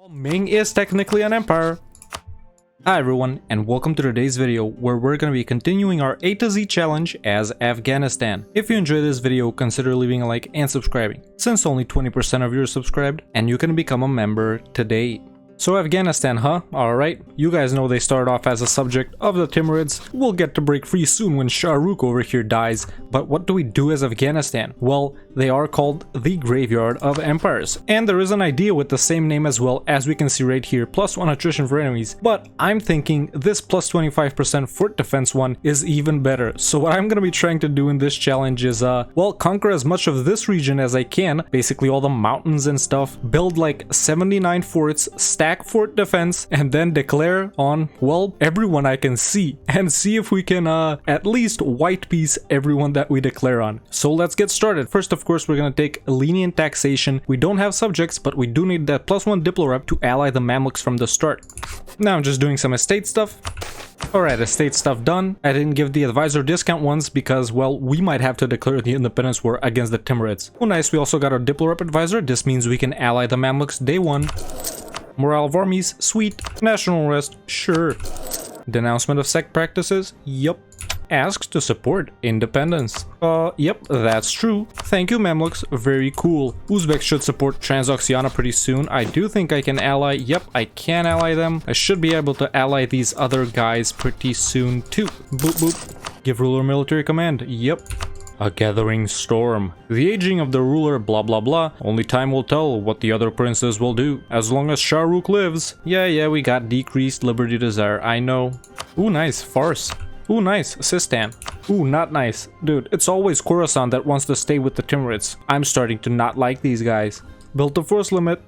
Ming is technically an empire. Hi everyone, and welcome to today's video where we're going to be continuing our A to Z challenge as Afghanistan. If you enjoyed this video, consider leaving a like and subscribing, since only 20% of you are subscribed, and you can become a member today. So Afghanistan, huh? Alright, you guys know they started off as a subject of the Timurids. We'll get to break free soon when Shah Rukh over here dies, but what do we do as Afghanistan? Well, they are called the Graveyard of Empires, and there is an idea with the same name as well, as we can see right here, +1 attrition for enemies, but I'm thinking this +25% fort defense one is even better. So what I'm gonna be trying to do in this challenge is, well, conquer as much of this region as I can, basically all the mountains and stuff, build like 79 forts, stack fort defense, and then declare on, well, everyone I can see, and see if we can at least white piece everyone that we declare on. So let's get started. First, of course, we're gonna take lenient taxation. We don't have subjects, but we do need that +1 diplo rep to ally the Mamluks from the start. Now I'm just doing some estate stuff. Alright, estate stuff done. I didn't give the advisor discount ones because, well, we might have to declare the independence war against the Timurids. Oh nice, we also got our diplo rep advisor. This means we can ally the Mamluks day one. Morale of armies, sweet. National rest, sure. Denouncement of sect practices, yup. Asks to support independence. Yep, that's true. Thank you, Mamluks, very cool. Uzbeks should support Transoxiana pretty soon. I do think I can ally, yep, I can ally them. I should be able to ally these other guys pretty soon too. Boop boop. Give ruler military command, yep. A gathering storm. The aging of the ruler, blah blah blah. Only time will tell what the other princes will do. As long as Shah Rukh lives. Yeah, we got decreased liberty desire, I know. Ooh, nice, farce. Ooh, nice, Sistan. Ooh, not nice. Dude, it's always Khorasan that wants to stay with the Timurids. I'm starting to not like these guys. Built the force limit.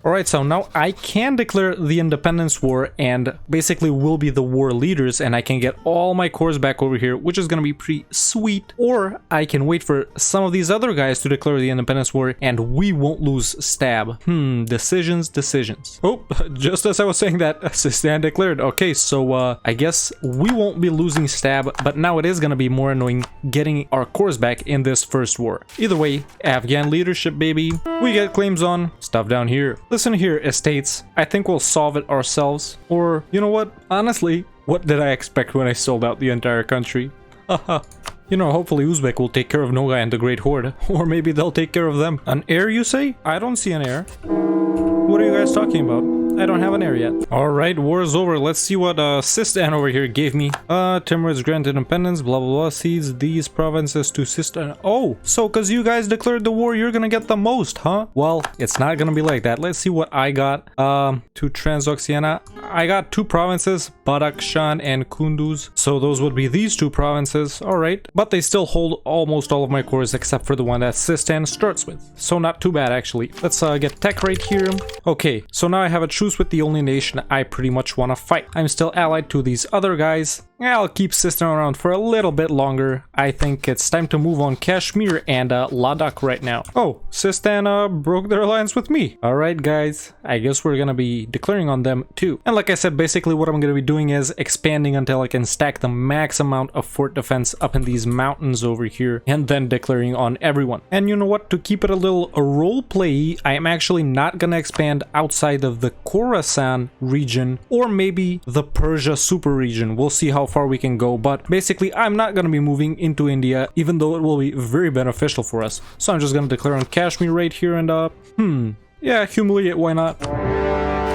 Alright, so now I can declare the independence war and basically will be the war leaders, and I can get all my cores back over here, which is gonna be pretty sweet. Or I can wait for some of these other guys to declare the independence war and we won't lose stab. Decisions. Oh, just as I was saying that, Sistan declared. Okay, so I guess we won't be losing stab, but now it is gonna be more annoying getting our cores back in this first war. Either way, Afghan leadership, baby. We get claims on stuff down here. Listen here, estates. I think we'll solve it ourselves. Or, you know what? Honestly, what did I expect when I sold out the entire country? Haha. You know, hopefully Uzbek will take care of Nogai and the Great Horde. Or maybe they'll take care of them. An heir, you say? I don't see an heir. What are you guys talking about? I don't have an heir yet. Alright, war is over. Let's see what Sistan over here gave me. Timurids granted independence, blah blah blah. Cedes these provinces to Sistan. Oh, so because you guys declared the war, you're gonna get the most, huh? Well, it's not gonna be like that. Let's see what I got. To Transoxiana, I got 2 provinces, Badakhshan and Kunduz. So those would be these 2 provinces. Alright, but they still hold almost all of my cores except for the one that Sistan starts with. So not too bad, actually. Let's get tech right here. Okay, so now I have a truce with the only nation I pretty much want to fight. I'm still allied to these other guys. I'll keep Sistan around for a little bit longer. I think it's time to move on Kashmir and Ladakh right now. Oh, Sistan broke their alliance with me. Alright guys, I guess we're gonna be declaring on them too. And like I said, basically what I'm gonna be doing is expanding until I can stack the max amount of fort defense up in these mountains over here, and then declaring on everyone. And you know what, to keep it a little role play, I am actually not gonna expand outside of the Khorasan region, or maybe the Persia super region. We'll see how far we can go, but basically I'm not going to be moving into India, even though it will be very beneficial for us. So I'm just going to declare on Kashmir right here and yeah, humiliate, why not?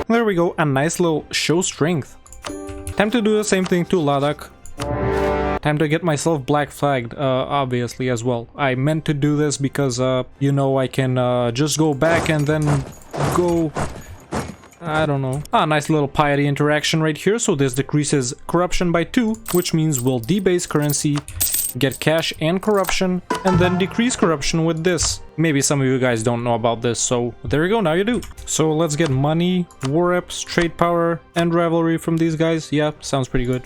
There we go, a nice little show strength. Time to do the same thing to Ladakh. Time to get myself black flagged, obviously, as well. I meant to do this because, you know, I can just go back and then go... I don't know. Nice little piety interaction right here. So this decreases corruption by 2, which means we'll debase currency, get cash and corruption, and then decrease corruption with this. Maybe some of you guys don't know about this, so there you go, now you do. So let's get money, war reps, trade power, and rivalry from these guys. Yeah, sounds pretty good.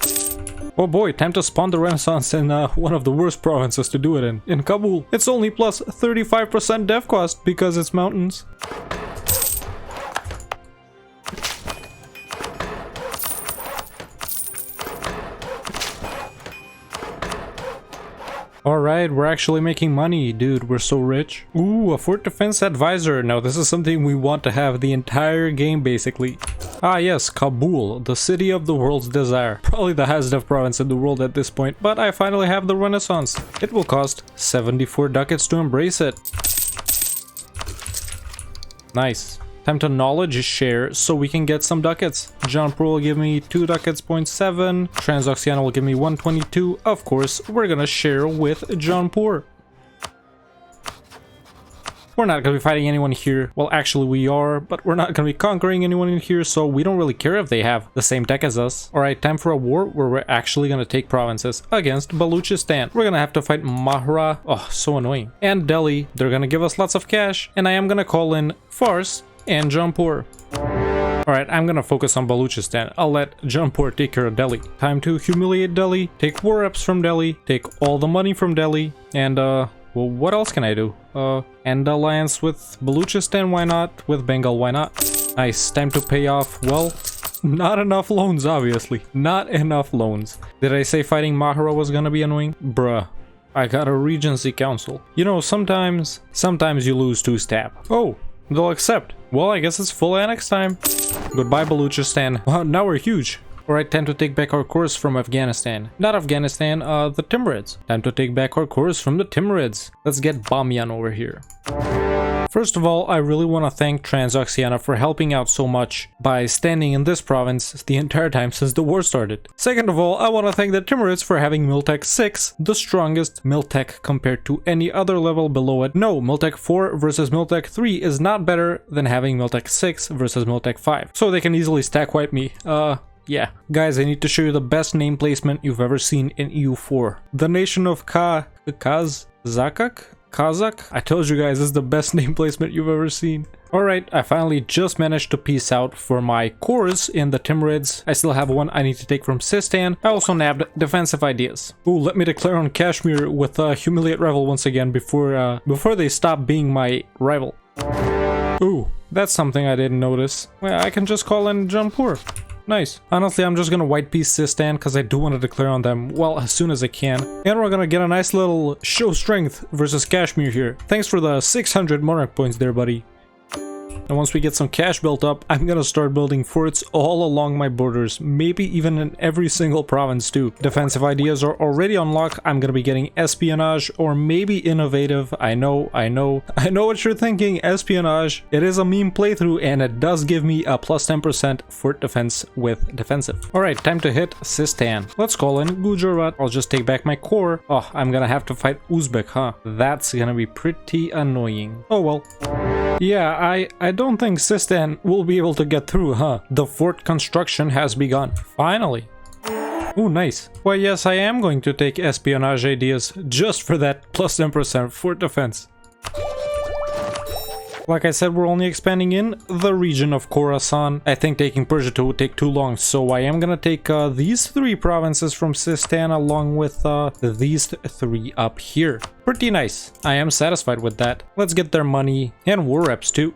Oh boy, time to spawn the Renaissance in one of the worst provinces to do it in Kabul. It's only plus 35% dev cost because it's mountains. Alright, we're actually making money, dude. We're so rich. Ooh, a fort defense advisor. Now, this is something we want to have the entire game, basically. Ah, yes, Kabul, the city of the world's desire. Probably the highest province in the world at this point, but I finally have the Renaissance. It will cost 74 ducats to embrace it. Nice. Time to knowledge share so we can get some ducats. Jaunpur will give me 2 ducats, 0.7. Transoxiana will give me 122. Of course, we're gonna share with Jaunpur. We're not gonna be fighting anyone here. Well, actually we are, but we're not gonna be conquering anyone in here, so we don't really care if they have the same tech as us. Alright, time for a war where we're actually gonna take provinces against Baluchistan. We're gonna have to fight Mahra. Oh, so annoying. And Delhi. They're gonna give us lots of cash. And I am gonna call in Fars and Jaunpur. Alright, I'm gonna focus on Baluchistan. I'll let Jaunpur take care of Delhi. Time to humiliate Delhi, take war reps from Delhi, take all the money from Delhi, and well, what else can I do? End alliance with Baluchistan, why not? With Bengal, why not? Nice, time to pay off, well, not enough loans, obviously. Not enough loans. Did I say fighting Mahara was gonna be annoying? Bruh. I got a Regency Council. You know, sometimes you lose 2-step. Oh! They'll accept. Well, I guess it's full annex time. Goodbye, Baluchistan. Wow, now we're huge. Alright, time to take back our course from Afghanistan. Not Afghanistan, the Timurids. Time to take back our course from the Timurids. Let's get Bamyan over here. First of all, I really want to thank Transoxiana for helping out so much by standing in this province the entire time since the war started. Second of all, I want to thank the Timurids for having Miltech 6, the strongest Miltech compared to any other level below it. No, Miltech 4 versus Miltech 3 is not better than having Miltech 6 versus Miltech 5. So they can easily stack wipe me. Yeah. Guys, I need to show you the best name placement you've ever seen in EU4. The nation of Kazakh? I told you guys, this is the best name placement you've ever seen. Alright, I finally just managed to piece out for my cores in the Timurids. I still have one I need to take from Sistan. I also nabbed defensive ideas. Ooh, let me declare on Kashmir with Humiliate Rival once again before they stop being my rival. Ooh, that's something I didn't notice. Well, I can just call in Jaunpur. Nice. Honestly, I'm just gonna white piece Sistan because I do want to declare on them, well, as soon as I can. And we're gonna get a nice little show strength versus Kashmir here. Thanks for the 600 monarch points there, buddy. And once we get some cash built up, I'm gonna start building forts all along my borders, maybe even in every single province too. Defensive ideas are already on lock. I'm gonna be getting espionage or maybe innovative. I know what you're thinking, espionage. It is a meme playthrough and it does give me a plus 10% fort defense with defensive. Alright, time to hit Sistan. Let's call in Gujarat. I'll just take back my core. Oh, I'm gonna have to fight Uzbek, huh? That's gonna be pretty annoying. Oh well. Yeah, I don't think Sistan will be able to get through, huh? The fort construction has begun. Finally. Oh, nice. Why, yes, I am going to take espionage ideas just for that plus 10% fort defense. Like I said, we're only expanding in the region of Khorasan. I think taking Persia would take too long, so I am gonna take these 3 provinces from Sistan along with these 3 up here. Pretty nice. I am satisfied with that. Let's get their money and war reps too.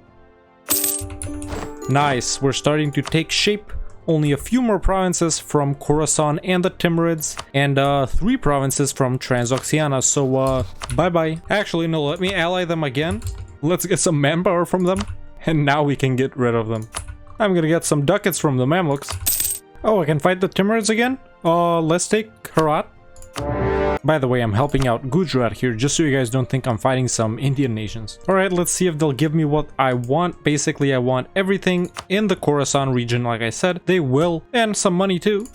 Nice. We're starting to take shape. Only a few more provinces from Khorasan and the Timurids, and 3 provinces from Transoxiana, so bye-bye. Actually, no, let me ally them again. Let's get some manpower from them, and now we can get rid of them. I'm gonna get some ducats from the Mamluks. Oh, I can fight the Timurids again? Let's take Herat. By the way, I'm helping out Gujarat here, just so you guys don't think I'm fighting some Indian nations. Alright, let's see if they'll give me what I want. Basically, I want everything in the Khorasan region, like I said. They will, and some money too.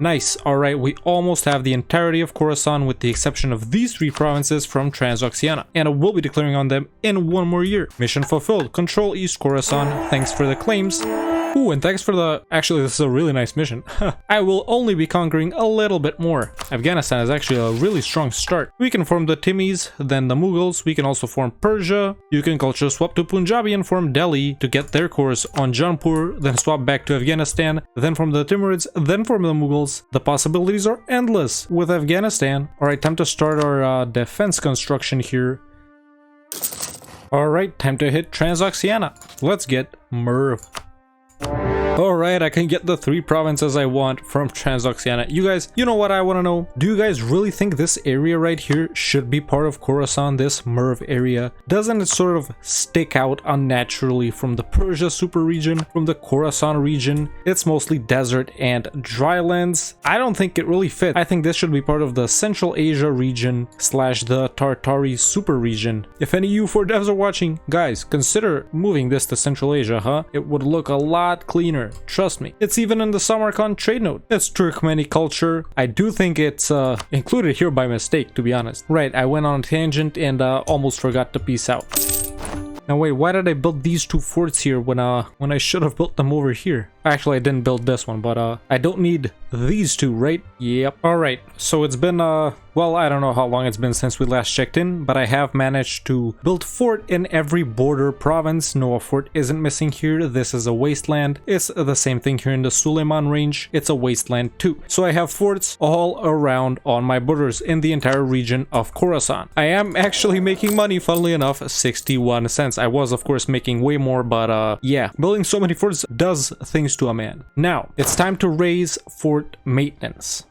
Nice. Alright, we almost have the entirety of Khorasan with the exception of these 3 provinces from Transoxiana. And I will be declaring on them in 1 more year. Mission fulfilled. Control East Khorasan. Thanks for the claims. Ooh, and thanks for the... Actually, this is a really nice mission. I will only be conquering a little bit more. Afghanistan is actually a really strong start. We can form the Timmis, then the Mughals. We can also form Persia. You can culture swap to Punjabi and form Delhi to get their course on Jaunpur, then swap back to Afghanistan, then form the Timurids, then form the Mughals. The possibilities are endless with Afghanistan. Alright, time to start our defense construction here. Alright, time to hit Transoxiana. Let's get Merv. Alright, I can get the 3 provinces I want from Transoxiana. You guys, you know what I want to know? Do you guys really think this area right here should be part of Khorasan, this Merv area? Doesn't it sort of stick out unnaturally from the Persia super region, from the Khorasan region? It's mostly desert and dry lands. I don't think it really fits. I think this should be part of the Central Asia region slash the Tartari super region. If any EU4 devs are watching, guys, consider moving this to Central Asia, huh? It would look a lot cleaner. Trust me. It's even in the Samarkand trade note. It's Turkmeni culture. I do think it's included here by mistake, to be honest. Right, I went on a tangent and almost forgot to peace out. Now wait, why did I build these 2 forts here when I should have built them over here? Actually, I didn't build this one, but I don't need these 2, right? Yep. Alright, so it's been, well, I don't know how long it's been since we last checked in, but I have managed to build fort in every border province. No, a fort isn't missing here. This is a wasteland. It's the same thing here in the Suleiman range. It's a wasteland too. So I have forts all around on my borders in the entire region of Khorasan. I am actually making money, funnily enough, 61 cents. I was, of course, making way more, but yeah, building so many forts does things to a man. Now, it's time to raise fort maintenance.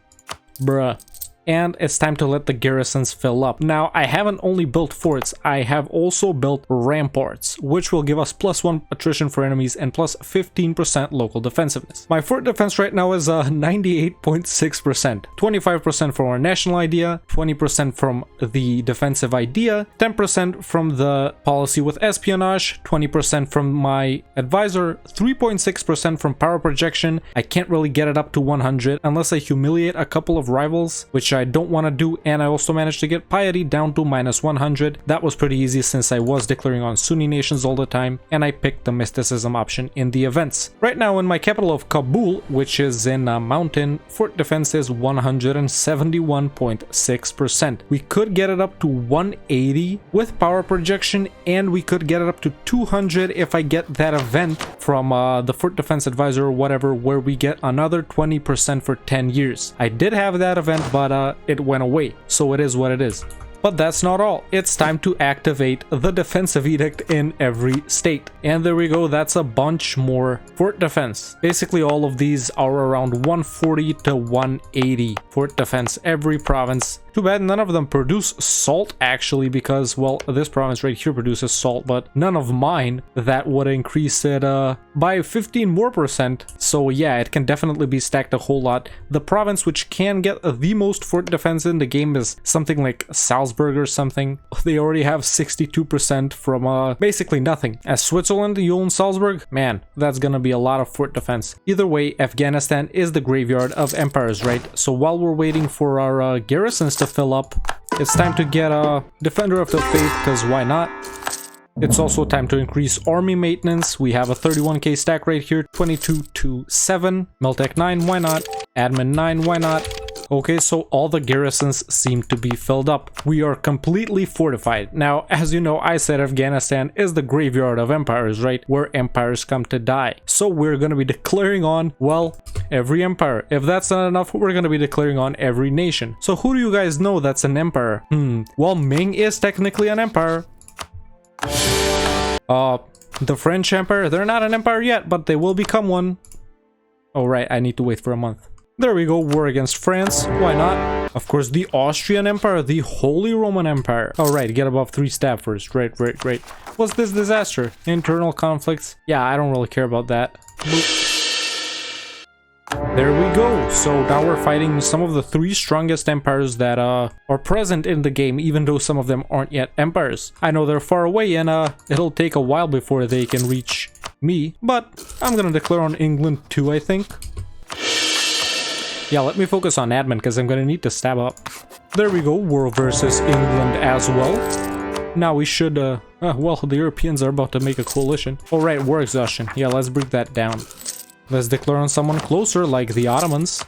Bruh. And it's time to let the garrisons fill up. Now, I haven't only built forts, I have also built ramparts, which will give us +1 attrition for enemies and plus 15% local defensiveness. My fort defense right now is 98.6%. 25% from our national idea, 20% from the defensive idea, 10% from the policy with espionage, 20% from my advisor, 3.6% from power projection. I can't really get it up to 100 unless I humiliate a couple of rivals, which I don't want to do, and I also managed to get piety down to -100. That was pretty easy since I was declaring on Sunni nations all the time, and I picked the mysticism option in the events. Right now in my capital of Kabul, which is in a mountain, fort defense is 171.6%. We could get it up to 180 with power projection, and we could get it up to 200 if I get that event from the fort defense advisor or whatever, where we get another 20% for 10 years. I did have that event, but it went away, so it is what it is. But that's not all. It's time to activate the defensive edict in every state. And there we go, that's a bunch more fort defense. Basically all of these are around 140 to 180 fort defense every province. Too bad none of them produce salt actually, because, well, this province right here produces salt, but none of mine. That would increase it by 15 more %. So yeah, it can definitely be stacked a whole lot. The province which can get the most fort defense in the game is something like Salzburg or something. They already have 62% from basically nothing. As Switzerland, you own Salzburg? Man, that's gonna be a lot of fort defense. Either way, Afghanistan is the graveyard of empires, right? So while we're waiting for our garrisons to fill up, it's time to get a Defender of the Faith, because why not? It's also time to increase army maintenance. We have a 31k stack right here, 22 to 7. Meltec 9, why not? Admin 9, why not? Okay, so all the garrisons seem to be filled up. We are completely fortified. Now, as you know, I said Afghanistan is the graveyard of empires, right? Where empires come to die. So we're gonna be declaring on, well, every empire. If that's not enough, we're gonna be declaring on every nation. So who do you guys know that's an empire? Well, Ming is technically an empire. The French Empire, they're not an empire yet, but they will become one. Oh right, I need to wait for a month. There we go, war against France, why not? Of course, the Austrian Empire, the Holy Roman Empire. Alright, get above 3 stab first, right. What's this disaster? Internal conflicts? Yeah, I don't really care about that. Boop. There we go. So now we're fighting some of the 3 strongest empires that are present in the game, even though some of them aren't yet empires. I know they're far away, and it'll take a while before they can reach me, but I'm gonna declare on England too, I think. Yeah, let me focus on admin, because I'm gonna need to stab up. There we go, war versus England as well. Now we should, well, the Europeans are about to make a coalition. Alright, war exhaustion. Yeah, let's bring that down. Let's declare on someone closer, like the Ottomans.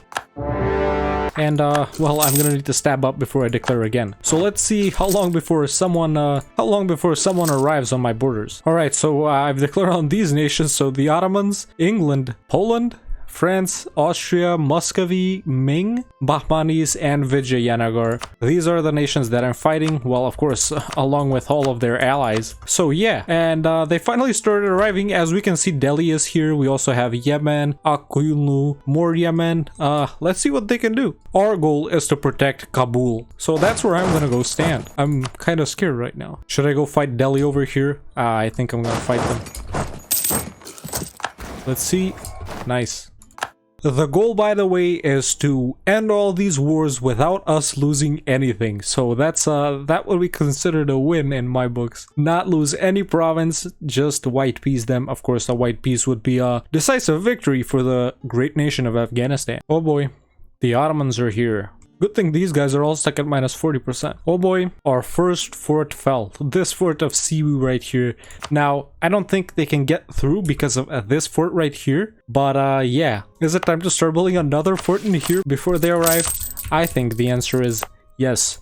And, well, I'm gonna need to stab up before I declare again. So let's see how long before someone arrives on my borders. Alright, so I've declared on these nations, so the Ottomans, England, Poland, France, Austria, Muscovy, Ming, Bahmanis, and Vijayanagar. These are the nations that I'm fighting, well, of course, along with all of their allies. So yeah, and they finally started arriving. As we can see, Delhi is here. We also have Yemen, Akuyunu, more Yemen. Let's see what they can do. Our goal is to protect Kabul. So that's where I'm gonna go stand. I'm kind of scared right now. Should I go fight Delhi over here? I think I'm gonna fight them. Let's see. Nice. The goal, by the way, is to end all these wars without us losing anything. So that's that would be considered a win in my books. Not lose any province, just white peace them. Of course, a white peace would be a decisive victory for the great nation of Afghanistan. Oh boy, the Ottomans are here. Good thing these guys are all stuck at minus 40%. Oh boy, our first fort fell. This fort of Siwu right here. Now, I don't think they can get through because of this fort right here. But yeah, is it time to start building another fort in here before they arrive? I think the answer is yes.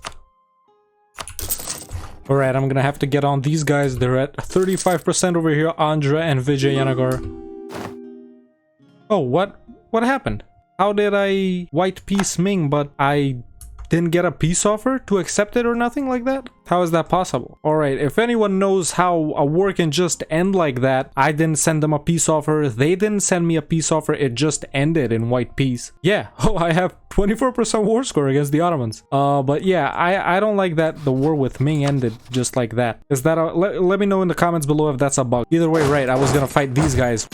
Alright, I'm gonna have to get on these guys. They're at 35% over here, Andhra and Vijayanagar. Oh, what happened? How did I white peace Ming, but I didn't get a peace offer to accept it or nothing like that? How is that possible? Alright, if anyone knows how a war can just end like that, I didn't send them a peace offer, they didn't send me a peace offer, it just ended in white peace. Yeah, oh, I have 24% war score against the Ottomans. But yeah, I don't like that the war with Ming ended just like that. Is that a, let me know in the comments below if that's a bug. Either way, right, I was gonna fight these guys.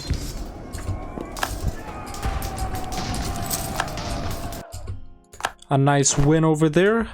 A nice win over there.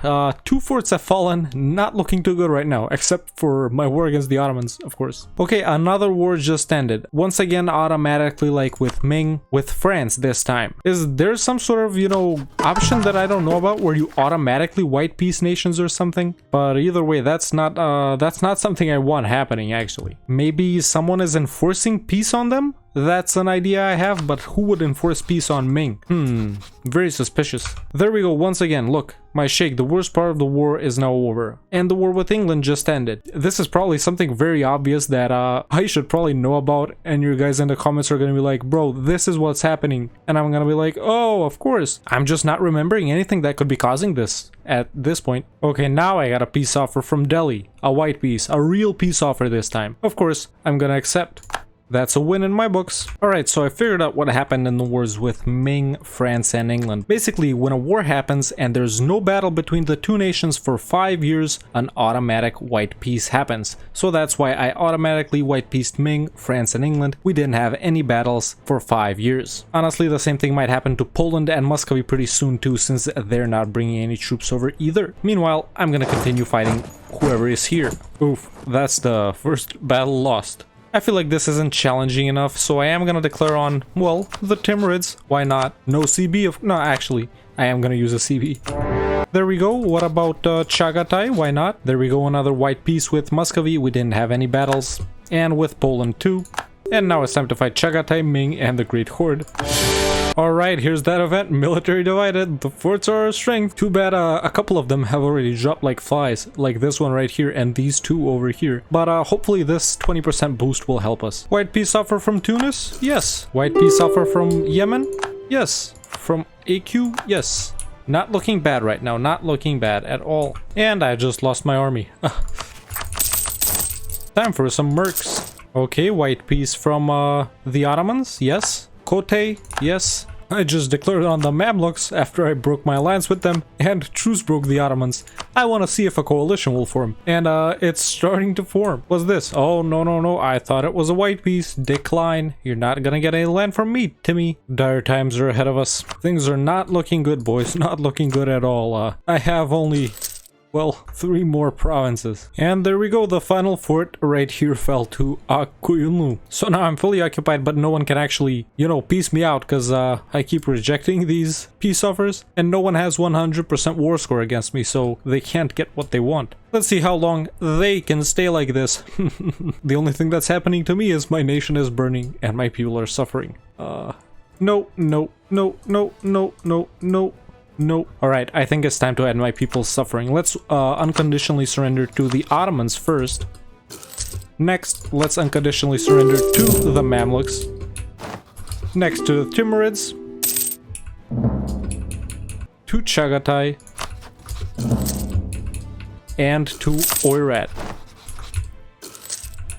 2 forts have fallen, not looking too good right now, except for my war against the Ottomans, of course. Okay, another war just ended. Once again, automatically, like with Ming, with France this time. Is there some sort of, you know, option that I don't know about where you automatically white peace nations or something? But either way, that's not something I want happening, actually. Maybe someone is enforcing peace on them? That's an idea I have, but who would enforce peace on Ming? Very suspicious. There we go, once again, look. My sheikh, the worst part of the war is now over. And the war with England just ended. This is probably something very obvious that I should probably know about, and you guys in the comments are gonna be like, bro, this is what's happening. And I'm gonna be like, oh, of course. I'm just not remembering anything that could be causing this at this point. Okay, now I got a peace offer from Delhi. A white peace, a real peace offer this time. Of course, I'm gonna accept. That's a win in my books. Alright, so I figured out what happened in the wars with Ming, France, and England. Basically, when a war happens and there's no battle between the two nations for 5 years, an automatic white peace happens. So that's why I automatically white peaced Ming, France, and England. We didn't have any battles for 5 years. Honestly, the same thing might happen to Poland and Muscovy pretty soon too, since they're not bringing any troops over either. Meanwhile, I'm gonna continue fighting whoever is here. Oof, that's the first battle lost. I feel like this isn't challenging enough, so I am gonna declare on, well, the Timurids. Why not? No CB of... No, actually, I am gonna use a CB. There we go. What about Chagatai? Why not? There we go, another white peace with Muscovy. We didn't have any battles. And with Poland too. And now it's time to fight Chagatai, Ming, and the Great Horde. Alright, here's that event. Military divided. The forts are our strength. Too bad a couple of them have already dropped like flies. Like this one right here and these two over here. But hopefully this 20% boost will help us. White peace offer from Tunis? Yes. White peace offer from Yemen? Yes. From AQ? Yes. Not looking bad right now. Not looking bad at all. And I just lost my army. Time for some mercs. Okay, white peace from the Ottomans? Yes. Kote, yes. I just declared on the Mamluks after I broke my alliance with them, and truce broke the Ottomans. I want to see if a coalition will form, and it's starting to form. What's this? Oh, no, I thought it was a white peace. Decline. You're not gonna get any land from me, Timmy. Dire times are ahead of us. Things are not looking good, boys. Not looking good at all. I have only... well, 3 more provinces. And there we go, the final fort right here fell to Akuyunu. So now I'm fully occupied, but no one can actually, you know, peace me out, because I keep rejecting these peace offers, and no one has 100% war score against me, so they can't get what they want. Let's see how long they can stay like this. The only thing that's happening to me is my nation is burning, and my people are suffering. No. No. Alright, I think it's time to end my people's suffering. Let's unconditionally surrender to the Ottomans first. Next, let's unconditionally surrender to the Mamluks. Next to the Timurids. to Chagatai, and to Oirat.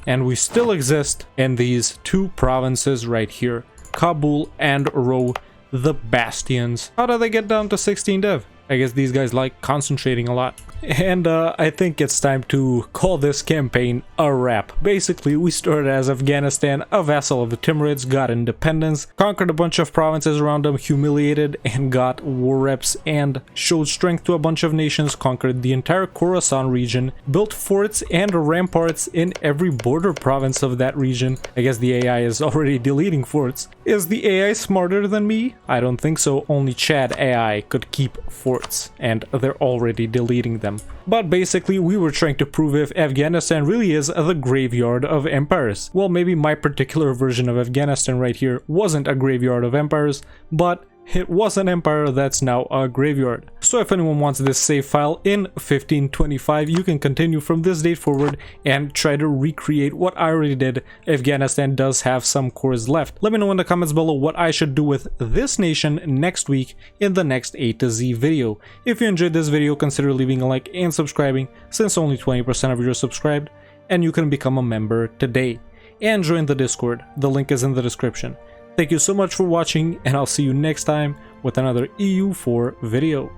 And we still exist in these two provinces right here, Kabul and Ro, the Bastions. How did they get down to 16 dev? I guess these guys like concentrating a lot. And I think it's time to call this campaign a wrap. Basically, we started as Afghanistan, a vassal of the Timurids, got independence, conquered a bunch of provinces around them, humiliated and got war reps, and showed strength to a bunch of nations, conquered the entire Khorasan region, built forts and ramparts in every border province of that region. I guess the AI is already deleting forts. Is the AI smarter than me? I don't think so. Only Chad AI could keep forts, and they're already deleting them. But basically, we were trying to prove if Afghanistan really is the graveyard of empires. Well, maybe my particular version of Afghanistan right here wasn't a graveyard of empires, but it was an empire that's now a graveyard. So if anyone wants this save file in 1525, you can continue from this date forward and try to recreate what I already did. Afghanistan does have some cores left. Let me know in the comments below what I should do with this nation next week in the next A to Z video. If you enjoyed this video, consider leaving a like and subscribing, since only 20% of you are subscribed, and you can become a member today. And join the Discord, the link is in the description. Thank you so much for watching, and I'll see you next time with another EU4 video.